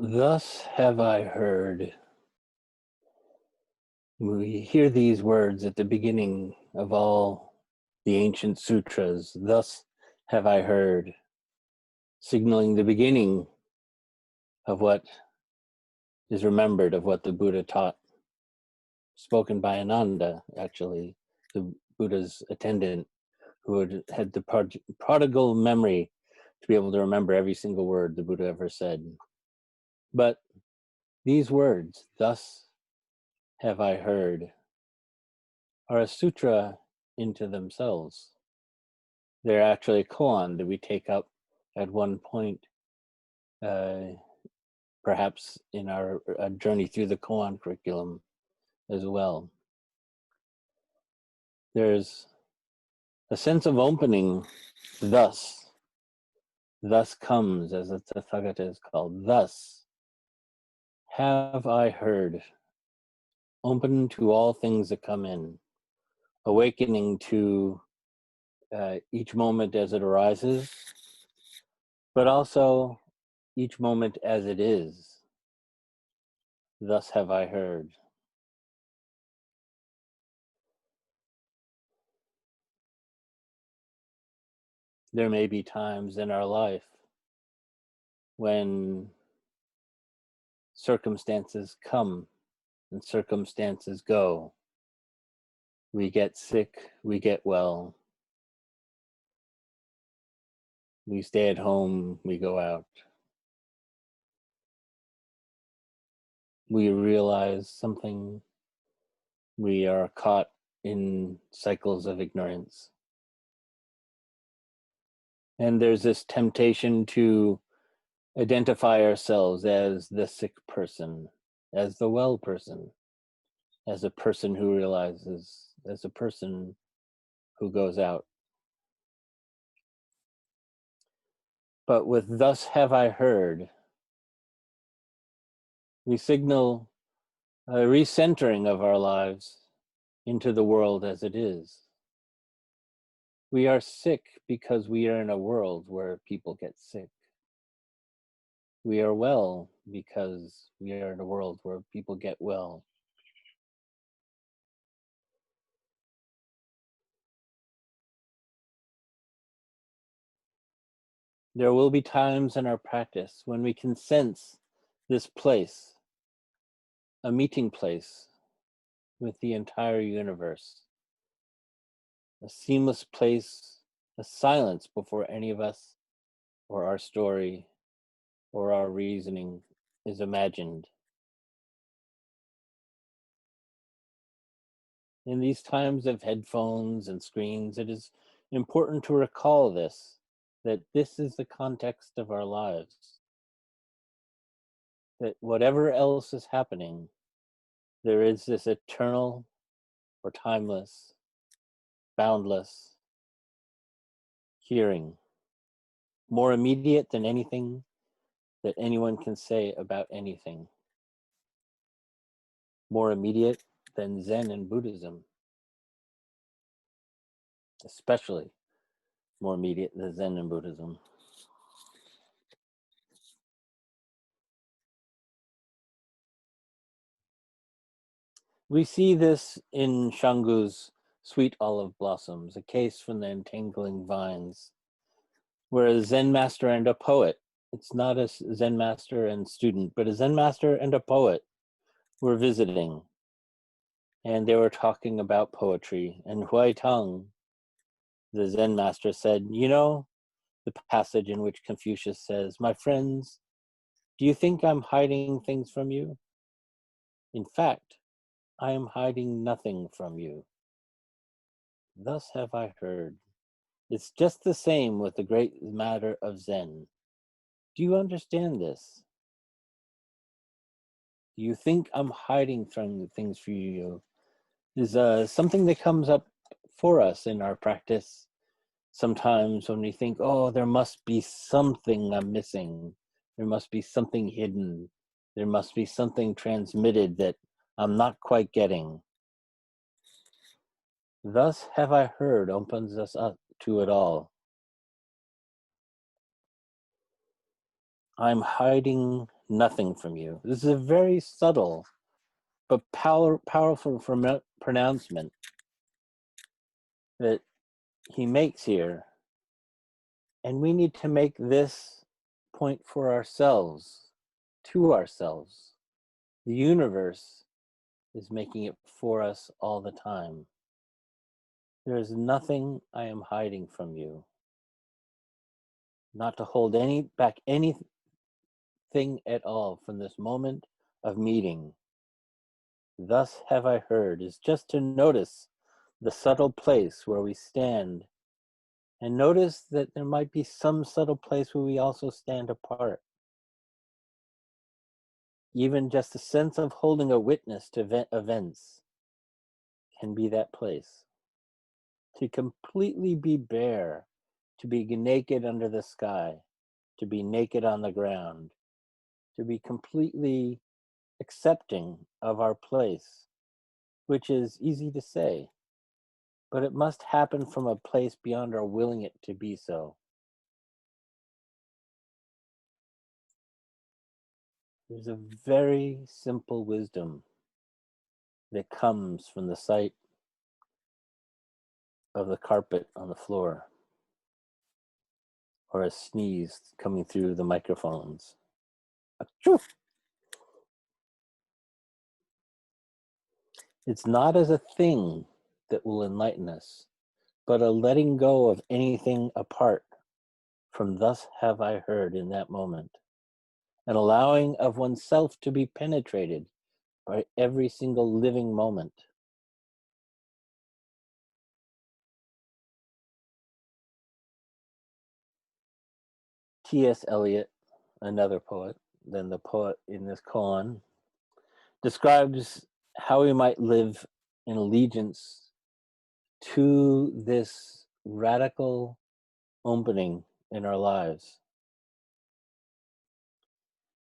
Thus have I heard. We hear these words at the beginning of all the ancient sutras. Thus have I heard, signaling the beginning of what is remembered of what the Buddha taught, spoken by Ananda, actually, the Buddha's attendant, who had the prodigal memory to be able to remember every single word the Buddha ever said. But these words, thus have I heard, are a sutra into themselves. They're actually a koan that we take up at one point, uh, perhaps in our journey through the koan curriculum as well. There's a sense of opening, thus comes, as the Tathagata is called, thus have I heard, open to all things that come in, awakening to each moment as it arises, but also each moment as it is. Thus have I heard. There may be times in our life when circumstances come and circumstances go. We get sick, we get well. We stay at home, we go out. We realize something, we are caught in cycles of ignorance. And there's this temptation to identify ourselves as the sick person, as the well person, as a person who realizes, as a person who goes out. But with thus have I heard, we signal a recentering of our lives into the world as it is. We are sick because we are in a world where people get sick. We are well because we are in a world where people get well. There will be times in our practice when we can sense this place, a meeting place with the entire universe, a seamless place, a silence before any of us or our story or our reasoning is imagined. In these times of headphones and screens, it is important to recall this, that this is the context of our lives. That whatever else is happening, there is this eternal or timeless, boundless hearing, more immediate than anything that anyone can say about anything, more immediate than Zen and Buddhism, especially more immediate than Zen and Buddhism. We see this in Shangu's Sweet Olive Blossoms, a case from the Entangling Vines, where a Zen master and a poet, it's not a Zen master and student, but a Zen master and a poet were visiting. And they were talking about poetry. And Huai Tang, the Zen master, said, you know, the passage in which Confucius says, my friends, do you think I'm hiding things from you? In fact, I am hiding nothing from you. Thus have I heard. It's just the same with the great matter of Zen. Do you understand this? Do you think I'm hiding from things from you? Is something that comes up for us in our practice sometimes when we think, oh, there must be something I'm missing. There must be something hidden. There must be something transmitted that I'm not quite getting. Thus have I heard opens us up to it all. I'm hiding nothing from you. This is a very subtle but powerful pronouncement that he makes here. And we need to make this point for ourselves, to ourselves. The universe is making it for us all the time. There is nothing I am hiding from you. Not to hold back anything at all from this moment of meeting. Thus have I heard is just to notice the subtle place where we stand, and notice that there might be some subtle place where we also stand apart. Even just a sense of holding a witness to events can be that place. To completely be bare, to be naked under the sky, to be naked on the ground, to be completely accepting of our place, which is easy to say, but it must happen from a place beyond our willing it to be so. There's a very simple wisdom that comes from the sight of the carpet on the floor, or a sneeze coming through the microphones. Achoo! It's not as a thing that will enlighten us, but a letting go of anything apart from thus have I heard in that moment, an allowing of oneself to be penetrated by every single living moment. T.S. Eliot, another poet than the poet in this koan, describes how we might live in allegiance to this radical opening in our lives.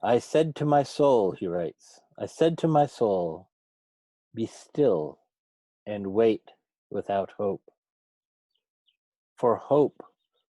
I said to my soul, he writes, I said to my soul, be still and wait without hope. For hope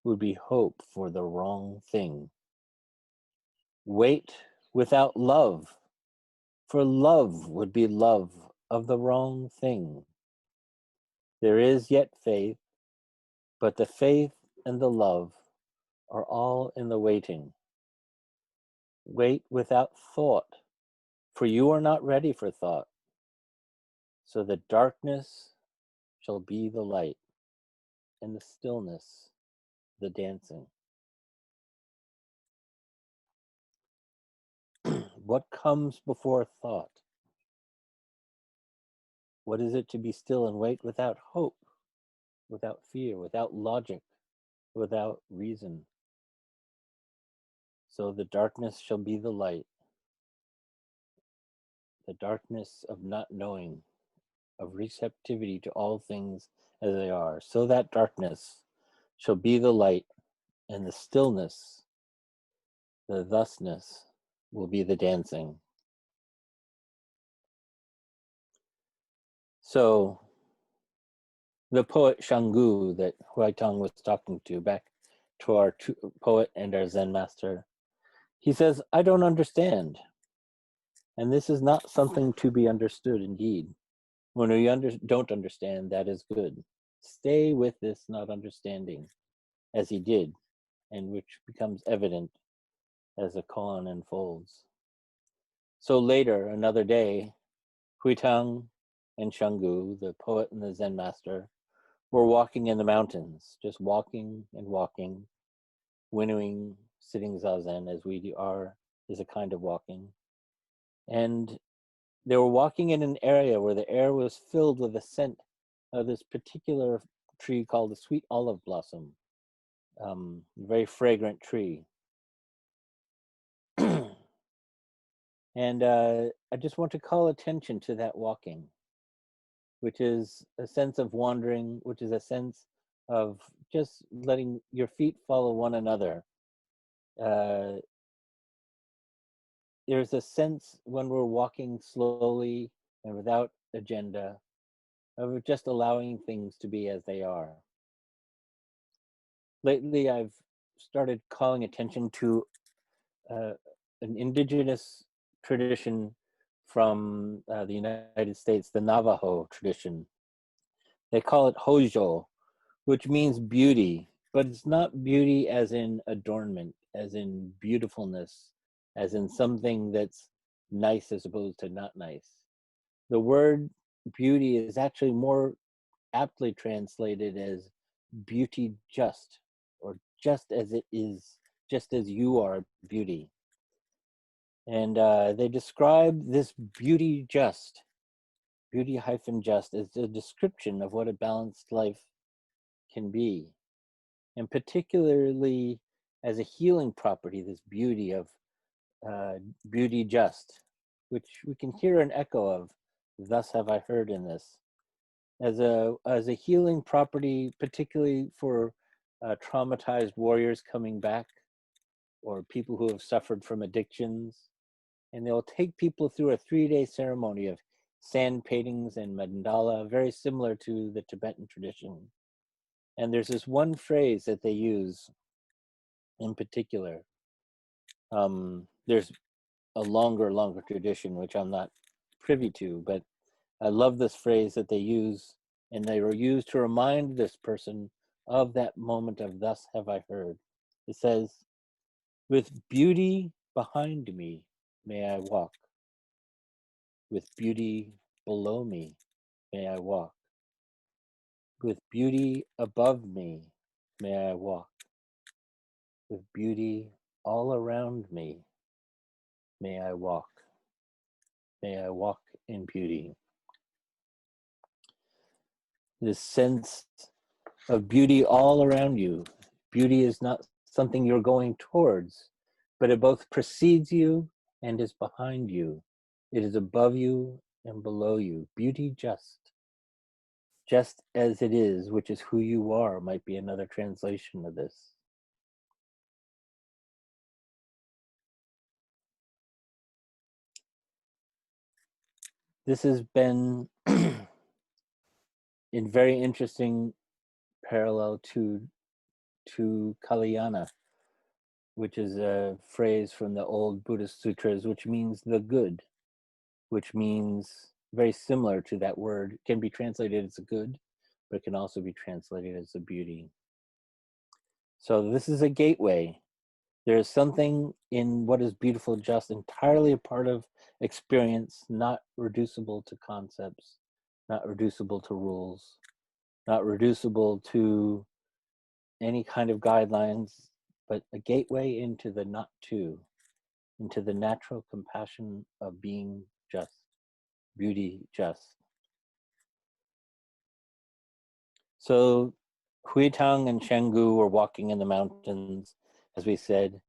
would be hope for the wrong thing. Wait without love, for love would be love of the wrong thing. There is yet faith, but the faith and the love are all in the waiting. Wait without thought, for you are not ready for thought. So the darkness shall be the light, and the stillness the dancing. What comes before thought? What is it to be still and wait without hope, without fear, without logic, without reason? So the darkness shall be the light, the darkness of not knowing, of receptivity to all things as they are. So that darkness shall be the light, and the stillness, the thusness, will be the dancing. So the poet Shangu that Huaitong was talking to, back to our poet and our Zen master, he says, I don't understand. And this is not something to be understood indeed. When we don't understand, that is good. Stay with this not understanding, as he did, and which becomes evident as the koan unfolds. So later, another day, Huitang and Shangu, the poet and the Zen master, were walking in the mountains, just walking and walking, winnowing, sitting zazen as we are, is a kind of walking. And they were walking in an area where the air was filled with the scent of this particular tree called the sweet olive blossom, very fragrant tree. And I just want to call attention to that walking, which is a sense of wandering, which is a sense of just letting your feet follow one another. There's a sense when we're walking slowly and without agenda of just allowing things to be as they are. Lately, I've started calling attention to an indigenous tradition from the United States, the Navajo tradition. They call it Hojo, which means beauty, but it's not beauty as in adornment, as in beautifulness, as in something that's nice as opposed to not nice. The word beauty is actually more aptly translated as beauty just, or just as it is, just as you are beauty. And they describe this beauty just, beauty hyphen just, as a description of what a balanced life can be, and particularly as a healing property, this beauty of beauty just, which we can hear an echo of, thus have I heard in this, as a healing property, particularly for traumatized warriors coming back, or people who have suffered from addictions. And they'll take people through a 3-day ceremony of sand paintings and mandala, very similar to the Tibetan tradition. And there's this one phrase that they use in particular. There's a longer tradition, which I'm not privy to, but I love this phrase that they use, and they were used to remind this person of that moment of thus have I heard. It says, with beauty behind me, may I walk. With beauty below me, may I walk. With beauty above me, may I walk. With beauty all around me, may I walk. May I walk in beauty. This sense of beauty all around you. Beauty is not something you're going towards, but it both precedes you and is behind you. It is above you and below you. Beauty just as it is, which is who you are, might be another translation of this. This has been in very interesting parallel to Kalyana, which is a phrase from the old Buddhist sutras, which means the good, which means very similar to that word. It can be translated as a good, but it can also be translated as a beauty. So this is a gateway. There is something in what is beautiful just entirely a part of experience, not reducible to concepts, not reducible to rules, not reducible to any kind of guidelines, but a gateway into the not to, into the natural compassion of being just, beauty just. So Huitang and Shanggu were walking in the mountains, as we said,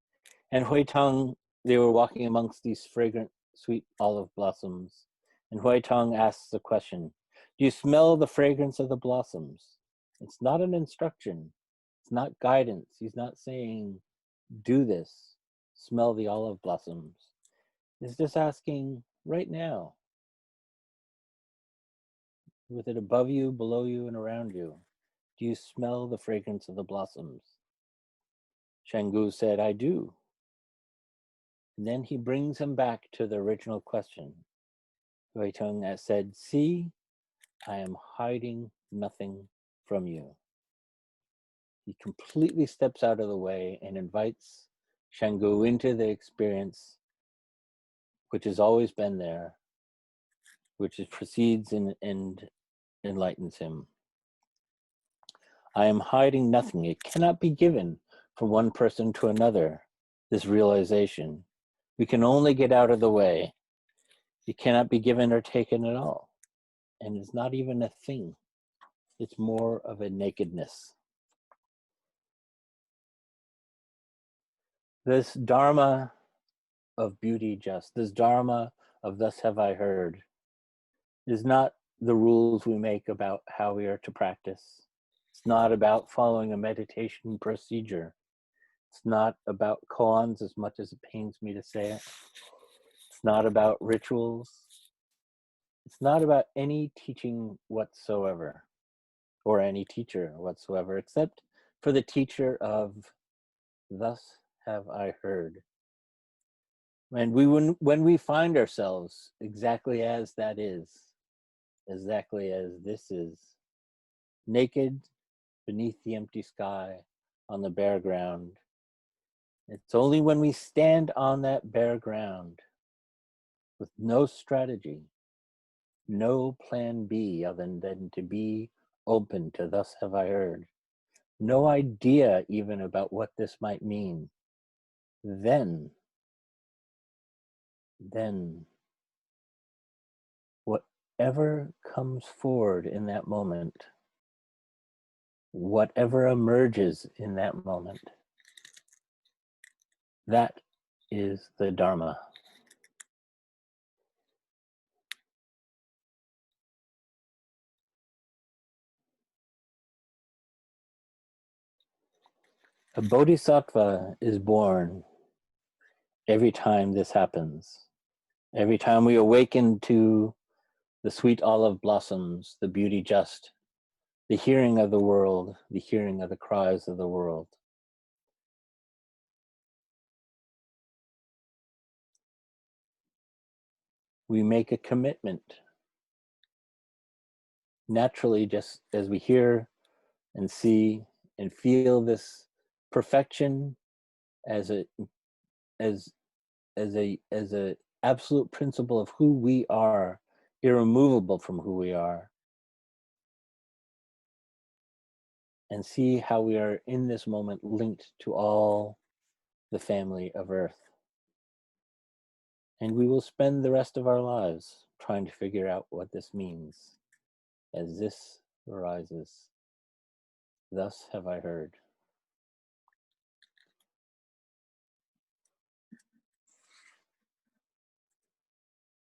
and Huitang, they were walking amongst these fragrant, sweet olive blossoms. And Huitang asks the question, do you smell the fragrance of the blossoms? It's not an instruction. It's not guidance. He's not saying, do this, smell the olive blossoms. He's just asking, right now, with it above you, below you, and around you, do you smell the fragrance of the blossoms? Shanggu said, I do. And then he brings him back to the original question. Huitong said, see, I am hiding nothing from you. He completely steps out of the way and invites Shanggu into the experience, which has always been there, which precedes and enlightens him. I am hiding nothing. It cannot be given from one person to another, this realization. We can only get out of the way. It cannot be given or taken at all. And it's not even a thing. It's more of a nakedness. This dharma of beauty just, this dharma of thus have I heard, is not the rules we make about how we are to practice. It's not about following a meditation procedure. It's not about koans, as much as it pains me to say it. It's not about rituals. It's not about any teaching whatsoever, or any teacher whatsoever, except for the teacher of thus have I heard. And when we find ourselves exactly as that is, exactly as this is, naked beneath the empty sky on the bare ground, it's only when we stand on that bare ground with no strategy, no plan B other than to be open to thus have I heard, no idea even about what this might mean, then whatever comes forward in that moment, whatever emerges in that moment, that is the Dharma. A bodhisattva is born every time this happens. Every time we awaken to the sweet olive blossoms, the beauty just, the hearing of the world, the hearing of the cries of the world. We make a commitment. Naturally, just as we hear and see and feel this perfection as a as as a absolute principle of who we are, irremovable from who we are, and see how we are in this moment linked to all the family of Earth. And we will spend the rest of our lives trying to figure out what this means as this arises. Thus have I heard.